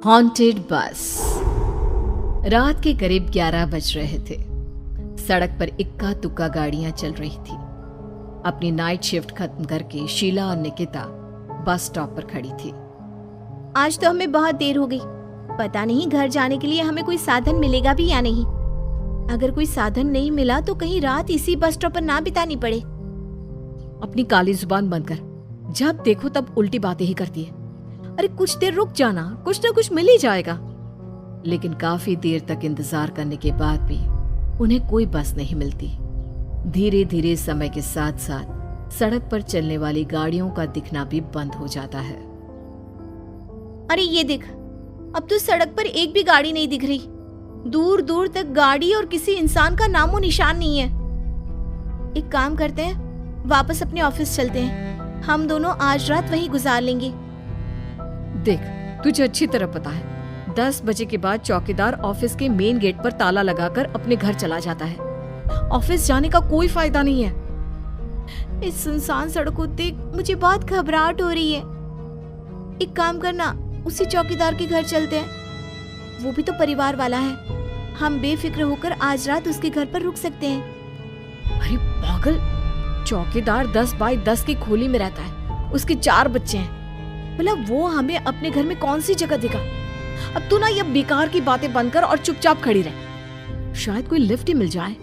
Haunted बस। रात के करीब 11 बज रहे थे। सड़क पर इक्का दुक्का गाड़ियां चल रही थी। अपनी नाइट शिफ्ट खत्म करके शीला और निकिता बस स्टॉप पर खड़ी थी। आज तो हमें बहुत देर हो गई। पता नहीं घर जाने के लिए हमें कोई साधन मिलेगा भी या नहीं। अगर कोई साधन नहीं मिला तो कहीं रात इसी बस स्टॉप पर ना बितानी पड़े। अपनी काली जुबान बंद कर। जब देखो तब उल्टी बातें ही करती है। अरे कुछ देर रुक जाना, कुछ ना कुछ मिल ही जाएगा। लेकिन काफी देर तक इंतजार करने के बाद भी उन्हें कोई बस नहीं मिलती। धीरे धीरे समय के साथ साथ सड़क पर चलने वाली गाड़ियों का दिखना भी बंद हो जाता है। अरे ये देख, अब तो सड़क पर एक भी गाड़ी नहीं दिख रही। दूर दूर तक गाड़ी और किसी इंसान का नामो निशान नहीं है। एक काम करते हैं, वापस अपने ऑफिस चलते हैं। हम दोनों आज रात वहीं गुजार लेंगे। देख, तुझे अच्छी तरह पता है 10 बजे के बाद चौकीदार ऑफिस के मेन गेट पर ताला लगाकर अपने घर चला जाता है। ऑफिस जाने का कोई फायदा नहीं है। इस सुनसान सड़क को देख मुझे बहुत घबराहट हो रही है। एक काम करना, उसी चौकीदार के घर चलते हैं। वो भी तो परिवार वाला है। हम बेफिक्र होकर आज रात उसके घर पर रुक सकते हैं। अरे पागल, चौकीदार 10 बाई 10 की खोली में रहता है। उसके 4 बच्चे हैं। भला वो हमें अपने घर में कौन सी जगह देगा। अब तू ना ये बेकार की बातें बंद कर और चुपचाप खड़ी रह। शायद कोई लिफ्ट ही मिल जाए।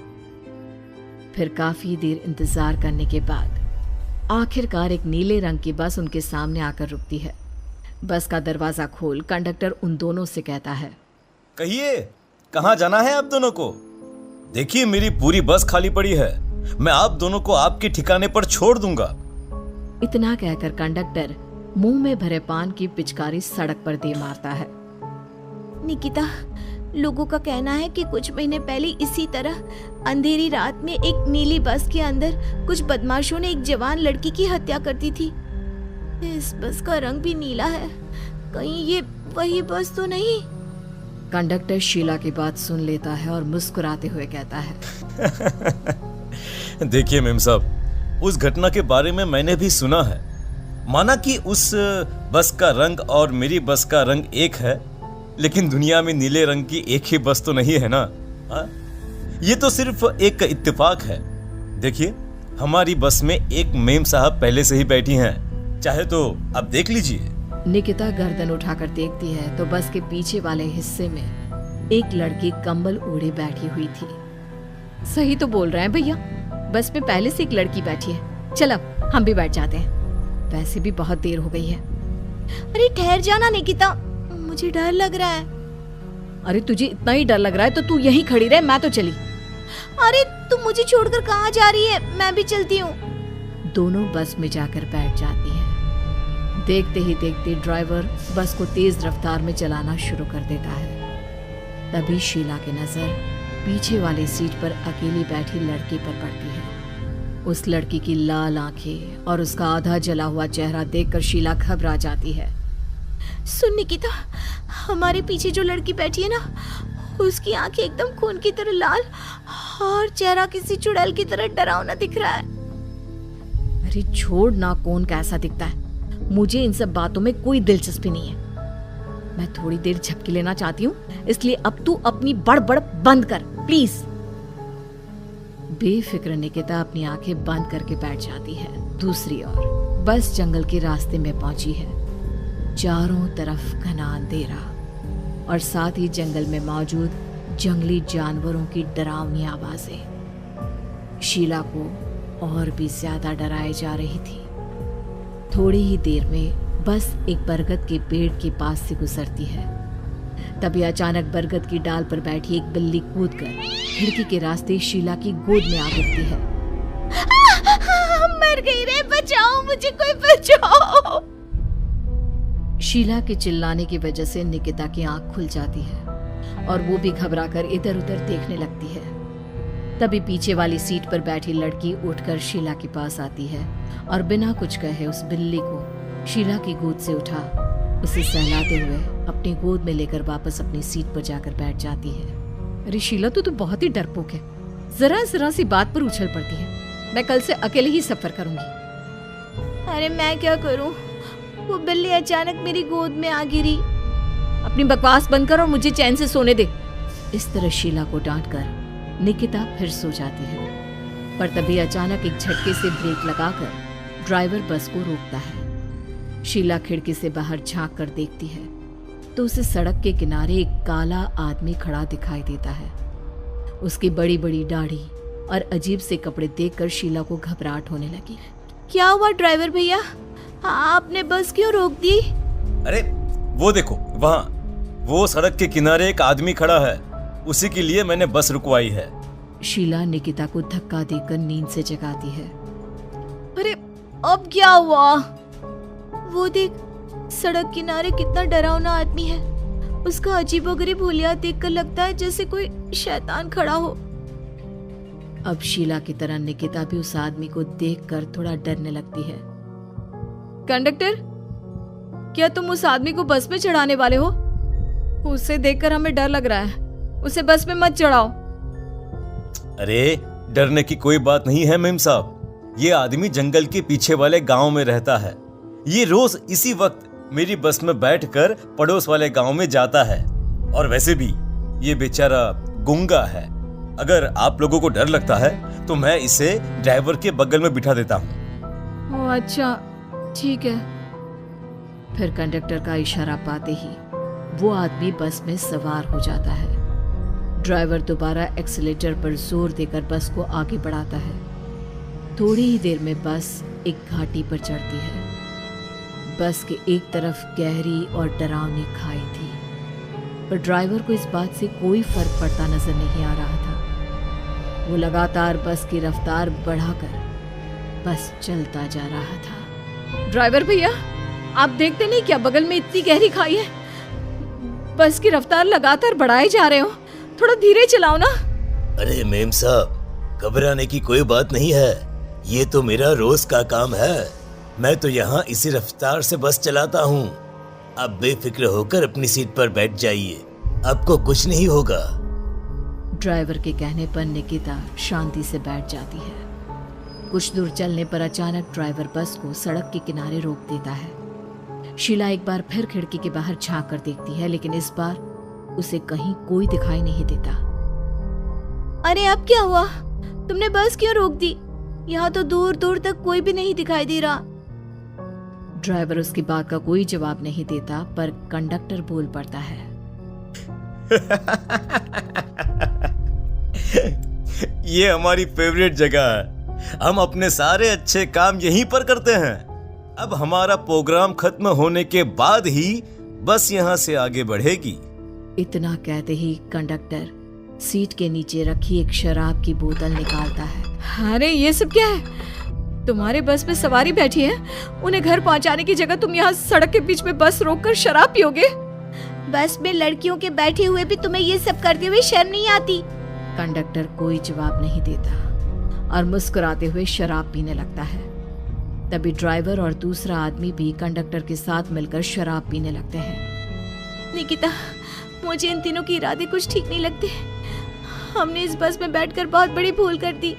फिर काफी देर इंतजार करने के बाद आखिरकार एक नीले रंग की बस उनके सामने आकर रुकती है। बस का दरवाजा खोल कंडक्टर उन दोनों से कहता है, कहिए कहाँ जाना है आप दोनों को? देखिए मेरी पूरी बस खाली पड़ी है। मैं आप दोनों को आपके ठिकाने पर छोड़ दूंगा। इतना कहकर कंडक्टर मुंह में भरे पान की पिचकारी सड़क पर दे मारता है। निकिता, लोगों का कहना है कि कुछ महीने पहले इसी तरह अंधेरी रात में एक नीली बस के अंदर कुछ बदमाशों ने एक जवान लड़की की हत्या कर दी थी। इस बस का रंग भी नीला है। कहीं ये वही बस तो नहीं? कंडक्टर शीला की बात सुन लेता है और मुस्कुराते हुए कहता है, देखिए मेम साहब, उस घटना के बारे में मैंने भी सुना है। माना कि उस बस का रंग और मेरी बस का रंग एक है, लेकिन दुनिया में नीले रंग की एक ही बस तो नहीं है ना। ये तो सिर्फ एक इत्तेफाक है। देखिए हमारी बस में एक मेम साहब पहले से ही बैठी हैं। चाहे तो अब देख लीजिए। निकिता गर्दन उठाकर देखती है तो बस के पीछे वाले हिस्से में एक लड़की कंबल ओढ़े बैठी हुई थी। सही तो बोल रहे हैं भैया, बस में पहले से एक लड़की बैठी है। चल अब हम भी बैठ जाते हैं। वैसे भी बहुत देर हो गई है। अरे ठहर जाना निकिता, मुझे डर लग रहा है। अरे तुझे इतना ही डर लग रहा है तो तू यहीं खड़ी रह, मैं तो चली। अरे तुम मुझे छोड़कर कहाँ जा रही है? मैं भी चलती हूँ। दोनों बस में जाकर बैठ जाती हैं। देखते ही देखते ड्राइवर बस को तेज रफ्तार में चलाना शुरू कर देता है। तभी शीला की नजर पीछे वाली सीट पर अकेली बैठी लड़की पर पड़ती है। उस लड़की की लाल आंखें और उसका आधा जला हुआ चेहरा देखकर शीला घबरा जाती है। सुन निकिता, हमारे पीछे जो लड़की बैठी है ना, उसकी आंखें एकदम खून की तरह लाल और चेहरा किसी चुड़ैल की तरह डरावना दिख रहा है। अरे छोड़ ना, कौन कैसा दिखता है? मुझे इन सब बातों में कोई दिलचस्पी नहीं है। मैं थोड़ी देर झपकी लेना चाहती हूँ, इसलिए अब तू अपनी बड़बड़ बंद कर प्लीज। बेफिक्र निकिता अपनी आंखें बंद करके बैठ जाती है। दूसरी ओर बस जंगल के रास्ते में पहुंची है। चारों तरफ घना अंधेरा और साथ ही जंगल में मौजूद जंगली जानवरों की डरावनी आवाजें शीला को और भी ज्यादा डराए जा रही थी। थोड़ी ही देर में बस एक बरगद के पेड़ के पास से गुजरती है। तभी अचानक बरगद की डाल पर बैठी एक बिल्ली कूदकर खिड़की के रास्ते शीला की गोद में आ गिरती है। मर गई रे, बचाओ मुझे, कोई बचाओ। शीला के चिल्लाने की वजह से निकिता की आंख खुल जाती है और वो भी घबराकर इधर उधर देखने लगती है। तभी पीछे वाली सीट पर बैठी लड़की उठकर शीला के पास आती है और बिना कुछ कहे उस बिल्ली को शीला की गोद से उठा उसे सहलाते हुए अपनी गोद में लेकर वापस अपनी सीट पर जाकर बैठ जाती है। अरे शीला, तू तो बहुत ही डरपोक है। जरा जरा सी बात पर उछल पड़ती है। मैं कल से अकेले ही सफर करूंगी। अरे मैं क्या करूं? वो बिल्ली अचानक मेरी गोद में आ गिरी। अपनी बकवास बंद कर और मुझे चैन से सोने दे। इस तरह शीला को डांटकर निकिता फिर सो जाती है, पर तभी अचानक एक झटके से ब्रेक लगाकर ड्राइवर बस को रोकता है। शीला खिड़की से बाहर झांक कर देखती है तो उसे सड़क के किनारे एक काला आदमी खड़ा दिखाई देता है। उसकी बड़ी बड़ी दाढ़ी और अजीब से कपड़े देखकर शीला को घबराहट होने लगी। क्या हुआ ड्राइवर भैया? आपने बस क्यों रोक दी? अरे वो देखो, वहाँ वो सड़क के किनारे एक आदमी खड़ा है, उसी के लिए मैंने बस रुकवाई है। शीला निकिता को धक्का देकर नींद से जगाती है। अरे अब क्या हुआ? वो देख, सड़क किनारे कितना डरावना आदमी है। उसका अजीबोगरीब हुलिया देखकर लगता है जैसे कोई शैतान खड़ा हो। अब शीला की तरह निकिता भी उस आदमी को देखकर थोड़ा डरने लगती है। कंडक्टर, क्या तुम उस आदमी को बस में चढ़ाने वाले हो? उसे देखकर हमें डर लग रहा है, उसे बस में मत चढ़ाओ। अरे डरने की कोई बात नहीं है मेम साहब, ये आदमी जंगल के पीछे वाले गांव में रहता है। ये रोज इसी वक्त मेरी बस में बैठकर पड़ोस वाले गांव में जाता है, और वैसे भी ये बेचारा गूंगा है। अगर आप लोगों को डर लगता है तो मैं इसे ड्राइवर के बगल में बिठा देता हूँ। ओह अच्छा, ठीक है। फिर कंडक्टर का इशारा पाते ही वो आदमी बस में सवार हो जाता है। ड्राइवर दोबारा एक्सीलेटर पर जोर देकर बस को आगे बढ़ाता है। थोड़ी ही देर में बस एक घाटी पर चढ़ती है। बस के एक तरफ गहरी और डरावनी खाई थी, पर ड्राइवर को इस बात से कोई फर्क पड़ता नजर नहीं आ रहा था। वो लगातार बस की रफ्तार बढ़ाकर बस चलता जा रहा था। ड्राइवर भैया, आप देखते नहीं क्या बगल में इतनी गहरी खाई है? बस की रफ्तार लगातार बढ़ाए जा रहे हो, थोड़ा धीरे चलाओ ना। अरे मेम साहब, घबराने की कोई बात नहीं है, ये तो मेरा रोज का काम है। मैं तो यहाँ इसी रफ्तार से बस चलाता हूँ। आप बेफिक्र होकर अपनी सीट पर बैठ जाइए, आपको कुछ नहीं होगा। ड्राइवर के कहने पर निकिता शांति से बैठ जाती है। कुछ दूर चलने पर अचानक ड्राइवर बस को सड़क के किनारे रोक देता है। शीला एक बार फिर खिड़की के बाहर झांक कर देखती है, लेकिन इस बार उसे कहीं कोई दिखाई नहीं देता। अरे अब क्या हुआ? तुमने बस क्यों रोक दी? यहाँ तो दूर दूर तक कोई भी नहीं दिखाई दे रहा। ड्राइवर उसकी बात का कोई जवाब नहीं देता, पर कंडक्टर बोल पड़ता है। ये हमारी फेवरेट जगह है, हम अपने सारे अच्छे काम यहीं पर करते हैं। अब हमारा प्रोग्राम खत्म होने के बाद ही बस यहाँ से आगे बढ़ेगी। इतना कहते ही कंडक्टर सीट के नीचे रखी एक शराब की बोतल निकालता है। अरे ये सब क्या है? तुम्हारे बस में सवारी बैठी है, उन्हें घर पहुंचाने की जगह तुम यहाँ सड़क के बीच में बस रोककर शराब पियोगे? बस में लड़कियों के बैठे हुए भी तुम्हें ये सब करते हुए शर्म नहीं आती? कंडक्टर कोई जवाब नहीं देता और मुस्कुराते हुए शराब पीने लगता है। तभी ड्राइवर और दूसरा आदमी भी कंडक्टर के साथ मिलकर शराब पीने लगते हैं। निकिता, मुझे इन तीनों के इरादे कुछ ठीक नहीं लगते। हमने इस बस में बैठकर बहुत बड़ी भूल कर दी।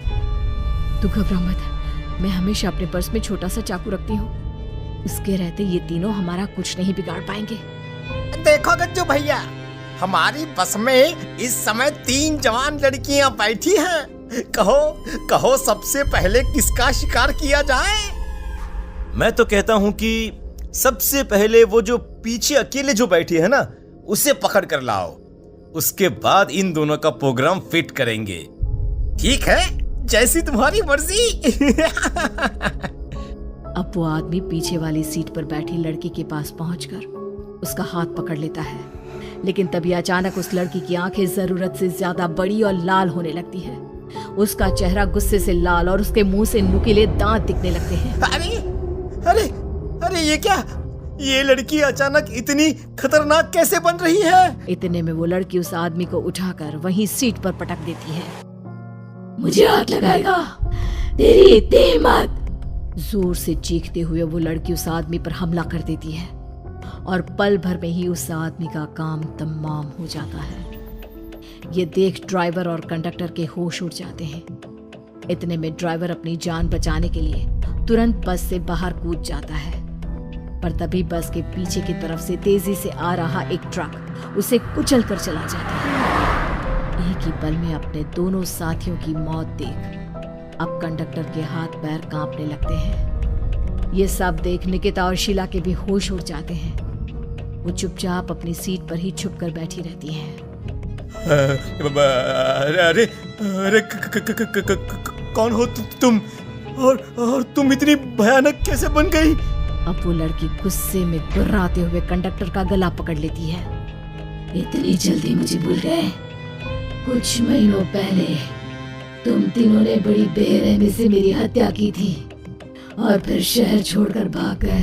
तू घबरा मत, मैं हमेशा अपने पर्स में छोटा सा चाकू रखती हूँ। उसके रहते ये तीनों हमारा कुछ नहीं बिगाड़ पाएंगे। देखो गज्जू भैया, हमारी बस में इस समय 3 जवान लड़कियां बैठी हैं। कहो सबसे पहले किसका शिकार किया जाए? मैं तो कहता हूँ कि सबसे पहले वो जो पीछे अकेले जो बैठी है ना, उसे पकड़ कर लाओ। उसके बाद इन दोनों का प्रोग्राम फिट करेंगे। ठीक है, जैसी तुम्हारी मर्जी। अब वो आदमी पीछे वाली सीट पर बैठी लड़की के पास पहुंचकर उसका हाथ पकड़ लेता है, लेकिन तभी अचानक उस लड़की की आंखें जरूरत से ज्यादा बड़ी और लाल होने लगती है। उसका चेहरा गुस्से से लाल और उसके मुंह से नुकीले दांत दिखने लगते हैं। अरे ये क्या? ये लड़की अचानक इतनी खतरनाक कैसे बन रही है? इतने में वो लड़की उस आदमी को उठाकर वहीं सीट पर पटक देती है। मुझे हाथ लगाएगा, तेरी इतनी हिम्मत! जोर से चीखते हुए वो लड़की उस आदमी पर हमला कर देती है और पल भर में ही उस आदमी का काम तमाम हो जाता है। ये देख ड्राइवर और कंडक्टर के होश उड़ जाते हैं। इतने में ड्राइवर अपनी जान बचाने के लिए तुरंत बस से बाहर कूद जाता है। पर तभी बस के पीछे की तरफ से तेजी से आ रहा एक ट्रक उसे कुचल कर चला जाता है। एक ही पल में अपने दोनों साथियों की मौत देख अब कंडक्टर के हाथ पैर कांपने लगते हैं। ये सब देख निकिता और शीला के भी होश उड़ जाते हैं। वो चुपचाप अपनी सीट पर ही छुप कर बैठी रहती हैं। अरे अरे कौन हो तुम और तुम इतनी भयानक कैसे बन गई? अब वो लड़की गुस्से में गुर्राते हुए कंडक्टर का गला पकड़ लेती है। इतनी जल्दी मुझे भूल गए? कुछ महीनों पहले तुम तीनों ने बड़ी बेरहमी से मेरी हत्या की थी और फिर शहर छोड़कर भाग गए।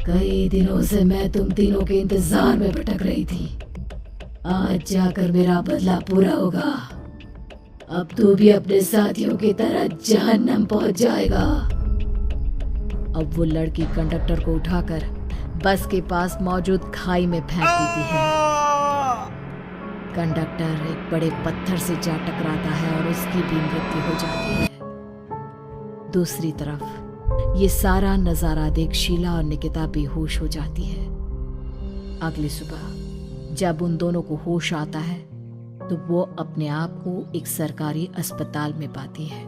कई दिनों से मैं तुम तीनों के इंतजार में भटक रही थी। आज जाकर मेरा बदला पूरा होगा। अब तू भी अपने साथियों की तरह जहन्नम पहुंच जाएगा। अब वो लड़की कंडक्टर को उठाकर बस के पास मौजूद खाई में फेंक देती है। कंडक्टर एक बड़े पत्थर से जा टकराता है और उसकी भी मृत्यु हो जाती है। दूसरी तरफ ये सारा नजारा देख शीला और निकिता बेहोश हो जाती है। अगली सुबह जब उन दोनों को होश आता है तो वो अपने आप को एक सरकारी अस्पताल में पाती है।